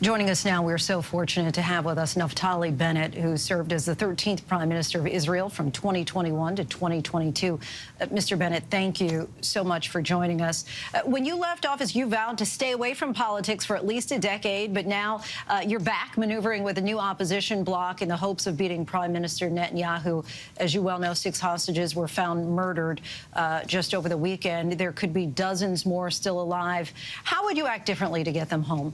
Joining us now, we're so fortunate to have with us Naftali Bennett, who served as the 13th Prime Minister of Israel from 2021 to 2022. Mr. Bennett, thank you so much for joining us. When you left office, you vowed to stay away from politics for at least a decade, but now you're back maneuvering with a new opposition bloc in the hopes of beating Prime Minister Netanyahu. As you well know, 6 hostages were found murdered just over the weekend. There could be dozens more still alive. How would you act differently to get them home?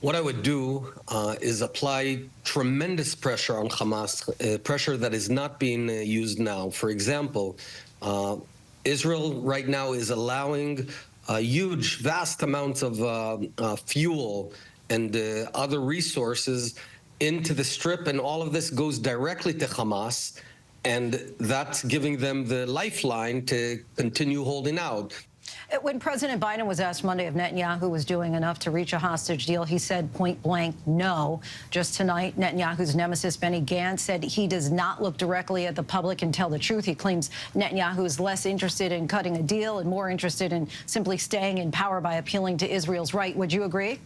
What I would do is apply tremendous pressure on Hamas, pressure that is not being used now. For example, Israel right now is allowing huge, vast amounts of fuel and other resources into the Strip, and all of this goes directly to Hamas, and that's giving them the lifeline to continue holding out. When President Biden was asked Monday if Netanyahu was doing enough to reach a hostage deal, he said point blank, no. Just tonight, Netanyahu's nemesis, Benny Gantz, said he does not look directly at the public and tell the truth. He claims Netanyahu is less interested in cutting a deal and more interested in simply staying in power by appealing to Israel's right. Would you agree?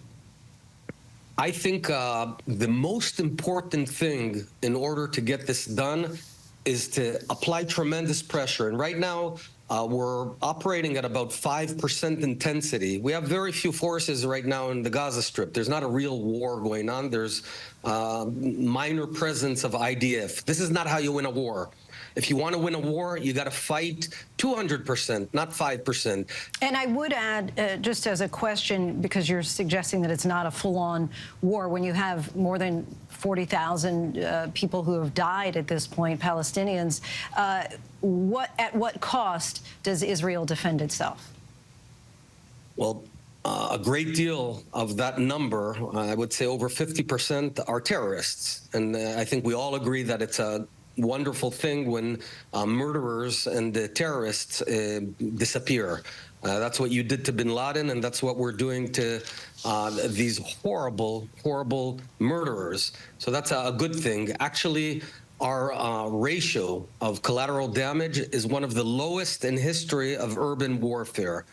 I think the most important thing in order to get this done is to apply tremendous pressure. And right now, we're operating at about 5% intensity. We have very few forces right now in the Gaza Strip. There's not a real war going on. There's minor presence of IDF. This is not how you win a war. If you want to win a war, you got to fight 200%, not 5%. And I would add, just as a question, because you're suggesting that it's not a full-on war, when you have more than 40,000 people who have died at this point, Palestinians, at what cost does Israel defend itself? Well, a great deal of that number, I would say over 50%, are terrorists. And I think we all agree that it's a wonderful thing when murderers and terrorists disappear. That's what you did to bin Laden, and that's what we're doing to these horrible, horrible murderers. So that's a good thing. Actually, our ratio of collateral damage is one of the lowest in history of urban warfare.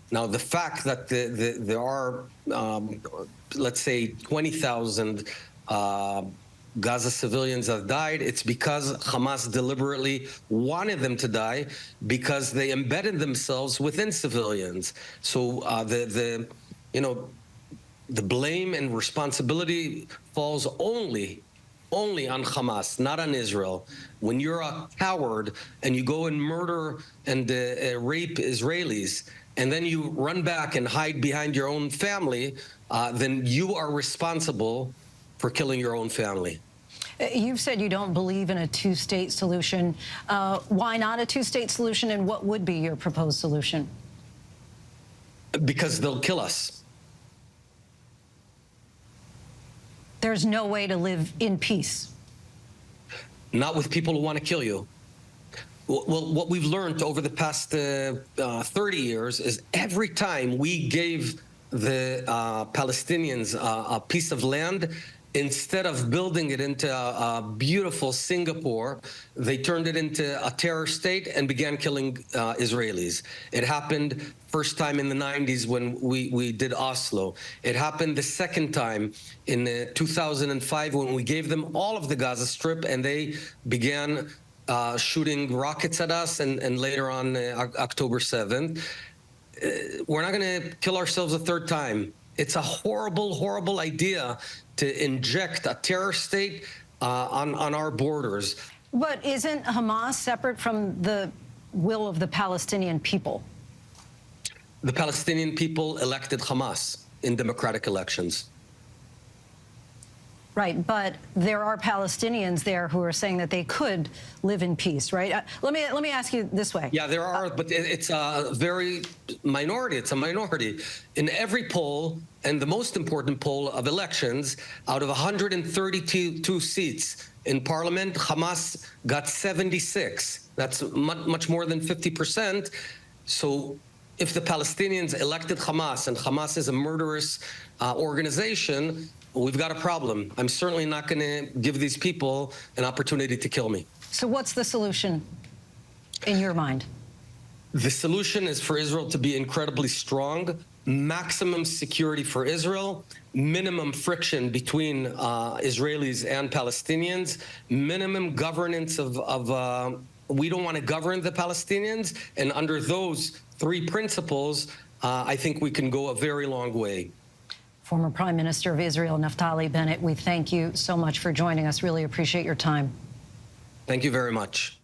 Now, the fact that there are, let's say, 20,000 Gaza civilians have died, it's because Hamas deliberately wanted them to die because they embedded themselves within civilians. So the blame and responsibility falls only on Hamas, not on Israel. When you're a coward and you go and murder and rape Israelis, and then you run back and hide behind your own family, then you are responsible for killing your own family. You've said you don't believe in a two-state solution. Why not a two-state solution, and what would be your proposed solution? Because they'll kill us. There's no way to live in peace. Not with people who want to kill you. Well, what we've learned over the past 30 years is every time we gave the Palestinians a piece of land, instead of building it into a beautiful Singapore, they turned it into a terror state and began killing Israelis. It happened first time in the 90s when we did Oslo. It happened the second time in 2005 when we gave them all of the Gaza Strip and they began shooting rockets at us, and later on October 7th. We're not going to kill ourselves a third time. It's a horrible, horrible idea to inject a terror state on our borders. But isn't Hamas separate from the will of the Palestinian people? The Palestinian people elected Hamas in democratic elections. Right, but there are Palestinians there who are saying that they could live in peace, right? Let me ask you this way. Yeah, there are, but it's a very minority. It's a minority. In every poll, and the most important poll of elections, out of 132 seats in parliament, Hamas got 76. That's much more than 50%. So if the Palestinians elected Hamas, and Hamas is a murderous organization, we've got a problem. I'm certainly not going to give these people an opportunity to kill me. So what's the solution in your mind? The solution is for Israel to be incredibly strong, maximum security for Israel, minimum friction between Israelis and Palestinians, minimum governance we don't want to govern the Palestinians, and under those three principles, I think we can go a very long way. Former Prime Minister of Israel, Naftali Bennett, we thank you so much for joining us. Really appreciate your time. Thank you very much.